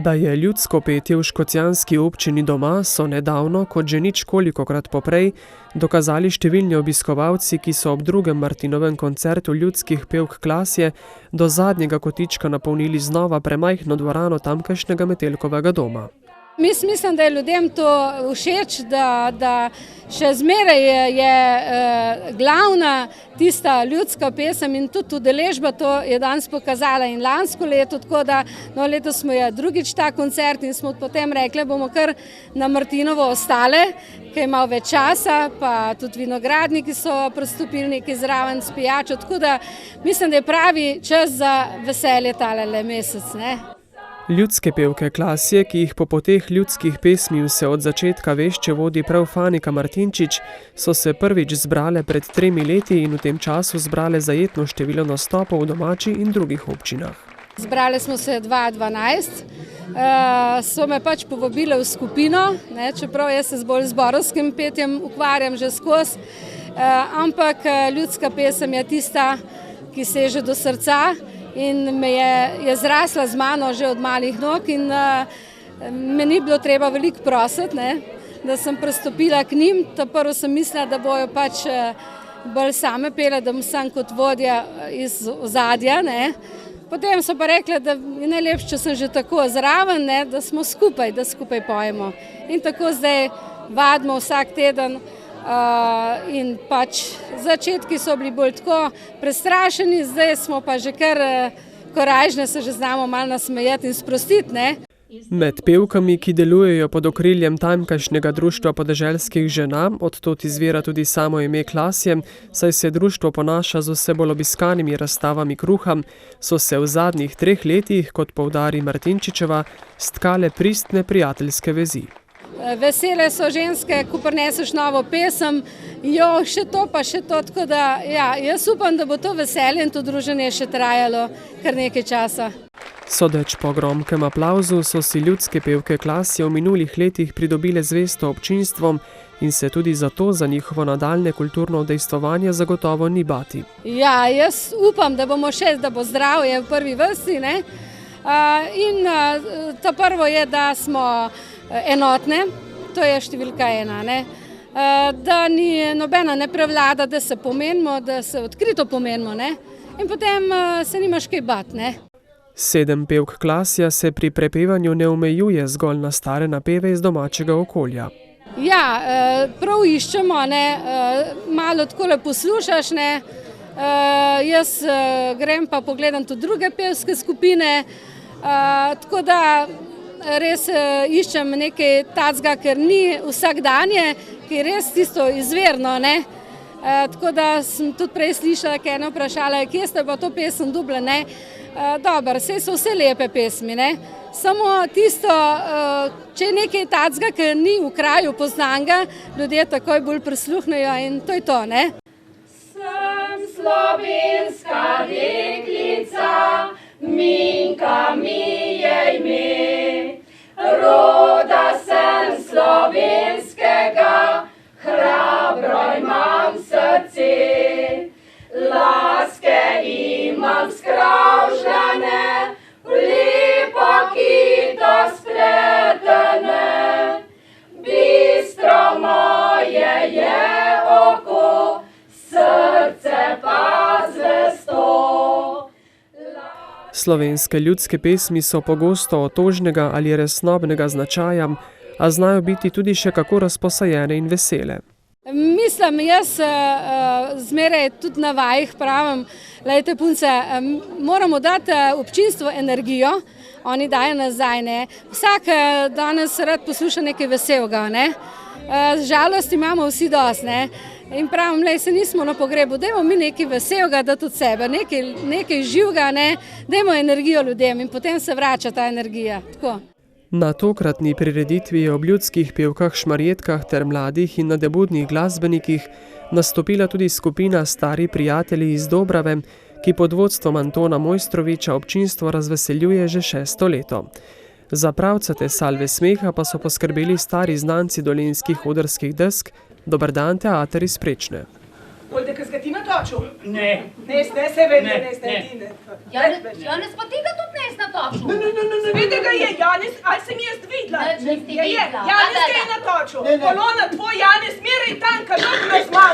Da je ljudsko petje v škocjanski občini doma, so nedavno, kot že ničkolikokrat poprej, dokazali številni obiskovalci, ki so ob drugem Martinovem koncertu ljudskih pevk Klasje do zadnjega kotička napolnili znova premajhno dvorano tamkajšnjega Metelkovega doma. Mislim, da je ljudem to všeč, da še zmeraj je glavna tista ljudska pesem in tudi udeležba to je danes pokazala in lansko leto, tako da letos smo drugič ta koncert in smo potem rekli, bomo kar na Martinovo ostale, ker je malo več časa, pa tudi vinogradniki so prestopili nekaj zraven s pijačo, tako da mislim, da je pravi čas za veselje tale mesec, ne. Ljudske pevke Klasje, ki jih po poteh ljudskih pesmi vse od začetka vešče vodi prav Fanika Martinčič, so se prvič zbrale pred 3 leti in v tem času zbrale zajetno število nastopov v domači in drugih občinah. Zbrale smo se 2012, so me pač povabile v skupino, ne, čeprav jaz se z bolj zborovskim petjem ukvarjam že skozi, ampak ljudska pesem je tista, ki seže do srca. In me je zrasla z mano že od malih nog in me ni bilo treba veliko prositi, ne, da sem prestopila k njim. Prvo sem mislila, da bojo pač bolj same pele, da bom sam kot vodja iz ozadja, ne. Potem so pa rekli, da je najlepše, če sem že tako zraven, ne, da smo skupaj, da skupaj pojemo. In tako zdaj vadimo vsak teden. In pač začetki so bili bolj tako prestrašeni, zdaj smo pa že kar korajžne, se že znamo malo nasmejati in sprostiti, ne. Med pevkami, ki delujejo pod okriljem tamkajšnjega društva podeželskih žena, od tod izvira tudi samo ime Klasje, saj se društvo ponaša z vse bolj obiskanimi razstavami kruha, so se v zadnjih 3 letih, kot poudari Martinčičeva, stkale pristne prijateljske vezi. Vesele so ženske, ko prineseš novo pesem, še to pa še to, tako da jaz upam, da bo to veselje in to druženje še trajalo kar nekaj časa. Sodeč po gromkem aplavzu so si ljudske pevke Klasje v minulih letih pridobile zvesto občinstvom in se tudi zato za njihovo nadaljne kulturno udejstvovanje zagotovo ni bati. Ja, jaz upam, da bomo še, da bo zdravje v prvi vrsti, ne. In to prvo je, da smo enotne, to je številka 1, ne. Da ni nobena ne prevlada, da se pomenimo, da se odkrito pomenimo, ne. In potem se nimaš kaj bati, ne. 7 pevk Klasja se pri prepevanju ne omejuje zgolj na stare napeve iz domačega okolja. Ja, prav iščemo, ne, malo takole poslušaš, ne. Jaz grem pa pogledam tudi druge pevske skupine, tako da res iščem nekaj tacga, ker ni vsakdanje, ki je res tisto izvirno, ne. Tako da sem tudi prej slišala, kaj ena vprašala, kje ste pa to pesem dobila, ne. Dobro, saj so vse lepe pesmi, ne. Samo tisto, če je nekaj tacga, ker ni v kraju poznanga, ljudje takoj bolj prisluhnejo in to je to, ne. Sem slovenska deklica, Minka mi je ime, roda sem slovenskega, hrabro imam srce, laske imam skravžljane, v lepo kito spletene, bistro moje je oko, srce pa zvesto. Slovenske ljudske pesmi so pogosto otožnega ali resnobnega značaja, a znajo biti tudi še kako razposajene in vesele. Mislim, jaz zmeraj tudi na vajih pravim, glejte punce, moramo dati občinstvu energijo, oni dajo nazaj, ne. Vsak danes rad posluša nekaj veselega, ne. Žalost imamo vsi dosti, ne. In pravim, se nismo na pogrebu, dajmo mi nekaj veselega dati od sebe, nekaj živega, ne, dajmo energijo ljudem in potem se vrača ta energija, tako. Na tokratni prireditvi je ob ljudskih pevkah Šmarjetkah ter mladih in nadebudnih glasbenikih nastopila tudi skupina Stari prijatelji iz Dobrave, ki pod vodstvom Antona Mojstroviča občinstvo razveseljuje že 6. leto. Za pravcate salve smeha pa so poskrbeli stari znanci dolenjskih odrskih desk, Dober dan, teater iz Prečne. Olde, kaj si ga ti natočil? Ne. Ne, se vedno, ne ste edine. Janez, pa ti ga tudi ne natočil. Spet ga je Janis, ali sem jaz videla? Nič nisi Je, videla. Janis ga je natočil. Polona, tvoj Janis, meri tanka, dobro zma.